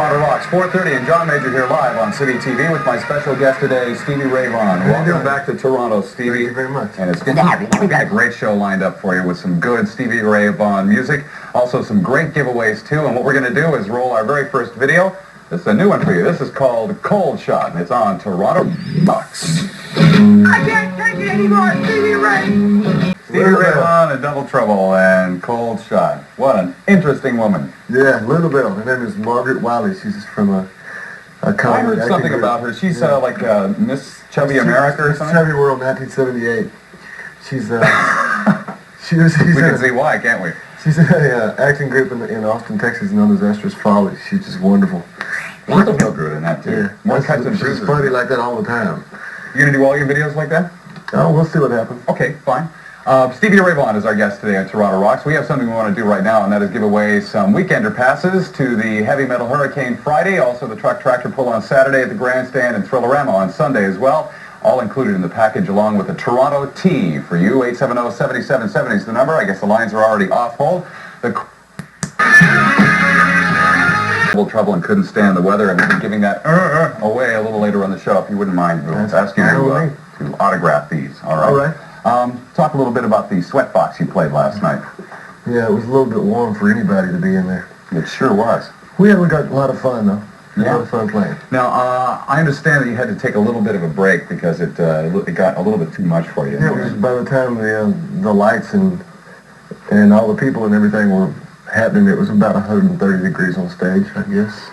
Toronto Rocks, 4:30, and John Majhor here live on City TV with my special guest today, Stevie Ray Vaughan. Welcome back to Toronto, Stevie. Thank you very much. And it's good to have you. We've got a great show lined up for you with some good Stevie Ray Vaughan music, also some great giveaways too. And what we're going to do is roll our very first video. This is a new one for you. This is called Cold Shot, and it's on Toronto Rocks. I can't take it anymore, Stevie Ray! Stevie Ray Vaughan and Double Trouble and Cold Shot. What an interesting woman. Yeah, Little Bell. Her name is Margaret Wiley. She's from a I heard something about her. She's like Miss Chubby America or something? Chubby World 1978. She's we can see why, can't we? She's in an acting group in Austin, Texas, known as Esther's Folly. She's just wonderful. She's real good in that too. Yeah. More cuts and bruises. She's funny like that all the time. You gonna do all your videos like that? Oh, we'll see what happens. Okay, fine. Stevie Ray Vaughan is our guest today on Toronto Rocks. We have something we want to do right now, and that is give away some weekender passes to the Heavy Metal Hurricane Friday, also the Truck Tractor Pull on Saturday at the Grandstand, and Thrillerama on Sunday as well. All included in the package, along with a Toronto tea for you. 870-7770 is the number. I guess the lines are already off hold. Trouble and couldn't stand the weather, and we'll be giving that away a little later on the show, if you wouldn't mind. We'll ask you to autograph these. All right. All right. Talk a little bit about the sweatbox you played last night. Yeah, it was a little bit warm for anybody to be in there. It sure was. We got a lot of fun, though. Yeah. A lot of fun playing. Now, I understand that you had to take a little bit of a break because it got a little bit too much for you. Yeah, it was by the time the lights and all the people and everything were happening, it was about 130 degrees on stage, I guess.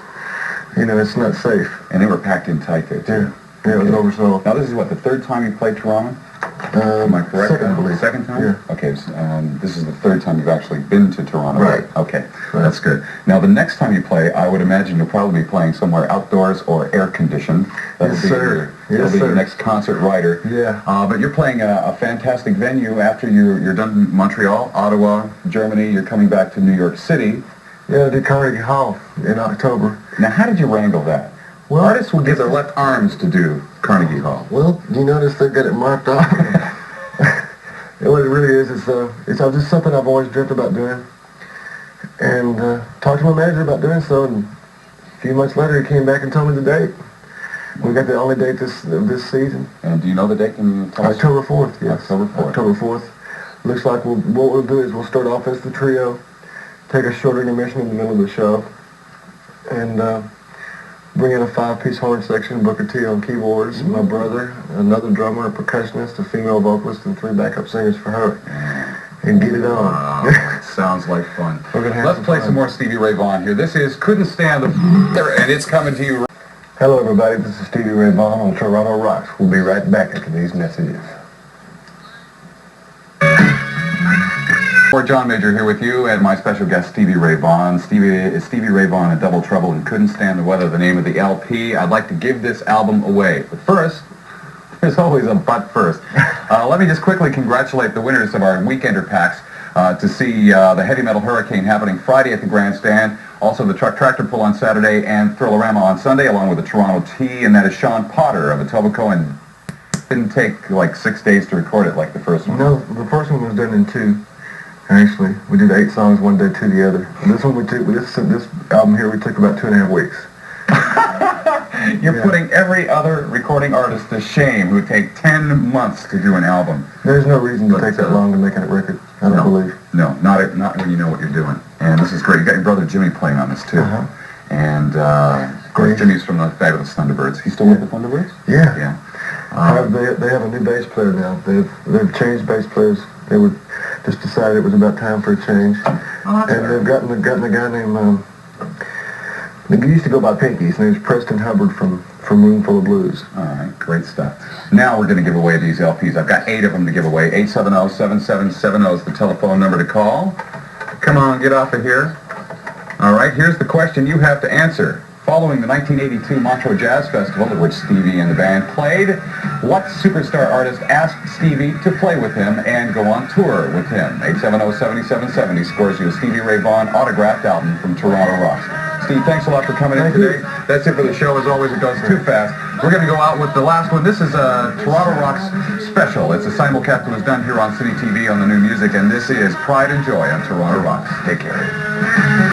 You know, it's not safe. And they were packed in tight there, too. Yeah, it was oversold. Now, this is what, the third time you played Toronto? Am I correct? Second, I believe. Second time? Yeah. Okay, so, this is the third time you've actually been to Toronto. Right. Okay, Right. That's good. Now, the next time you play, I would imagine you'll probably be playing somewhere outdoors or Yes, air-conditioned. sir. That'll be your next concert rider. Yeah. But you're playing a fantastic venue after you're done in Montreal, Ottawa, Germany. You're coming back to New York City. Yeah, the Carnegie Hall in October. Now, how did you wrangle that? Well, artists will give their left arms to do Carnegie Hall. Well, you notice they got it marked off. What it really is, it's just something I've always dreamt about doing. And talked to my manager about doing so, and a few months later he came back and told me the date. We got the only date this season. And do you know the date? Can you tell us? October 4th, yes. October 4th. October 4th. Looks like what we'll do is we'll start off as the trio, take a short intermission in the middle of the show, and bring in a 5-piece horn section, Booker T on keyboards, my brother, another drummer, a percussionist, a female vocalist, and 3 backup singers for her. And get it on. Wow, it sounds like fun. Let's play fun. some more Stevie Ray Vaughan here. This is Couldn't Stand the and it's coming to you. Hello everybody, this is Stevie Ray Vaughan on Toronto Rocks. We'll be right back after these messages. We're John Majhor here with you and my special guest Stevie Ray Vaughan. Stevie Ray Vaughan and Double Trouble and Couldn't Stand the Weather, the name of the LP. I'd like to give this album away. But first, there's always a but first. Let me just quickly congratulate the winners of our Weekender packs to see the Heavy Metal Hurricane happening Friday at the Grandstand, also the Truck Tractor Pull on Saturday, and Thrillerama on Sunday, along with the Toronto Tea, and that is Sean Potter of Etobicoke, and didn't take like 6 days to record it like the first one. No, the first one was done in 2. Actually, we did 8 songs, one day to the other. And this one this album here we took about 2.5 weeks. You're putting every other recording artist to shame who take 10 months to do an album. There's no reason to take that long to make a record, I don't believe. No, not when you know what you're doing. And this is great. You got your brother Jimmy playing on this too. And of course Jimmy's from the fabulous Thunderbirds. He's still with the Thunderbirds? Yeah. Yeah. They have a new bass player now. They've changed bass players. They just decided it was about time for a change. And they've gotten a guy named he used to go by Pinky. His name's Preston Hubbard from Roomful of Blues. All right, great stuff. Now we're going to give away these LPs. I've got 8 of them to give away. 870-7770 is the telephone number to call. Come on, get off of here. All right, here's the question you have to answer. Following the 1982 Montreux Jazz Festival, at which Stevie and the band played, what superstar artist asked Stevie to play with him and go on tour with him? 870-7770 scores you a Stevie Ray Vaughan autographed album from Toronto Rocks. Steve, thanks a lot for coming in today. That's it for the show. As always, it goes too fast. We're going to go out with the last one. This is a Toronto Rocks special. It's a simulcast that was done here on City TV on the new music, and this is Pride and Joy on Toronto Rocks. Take care.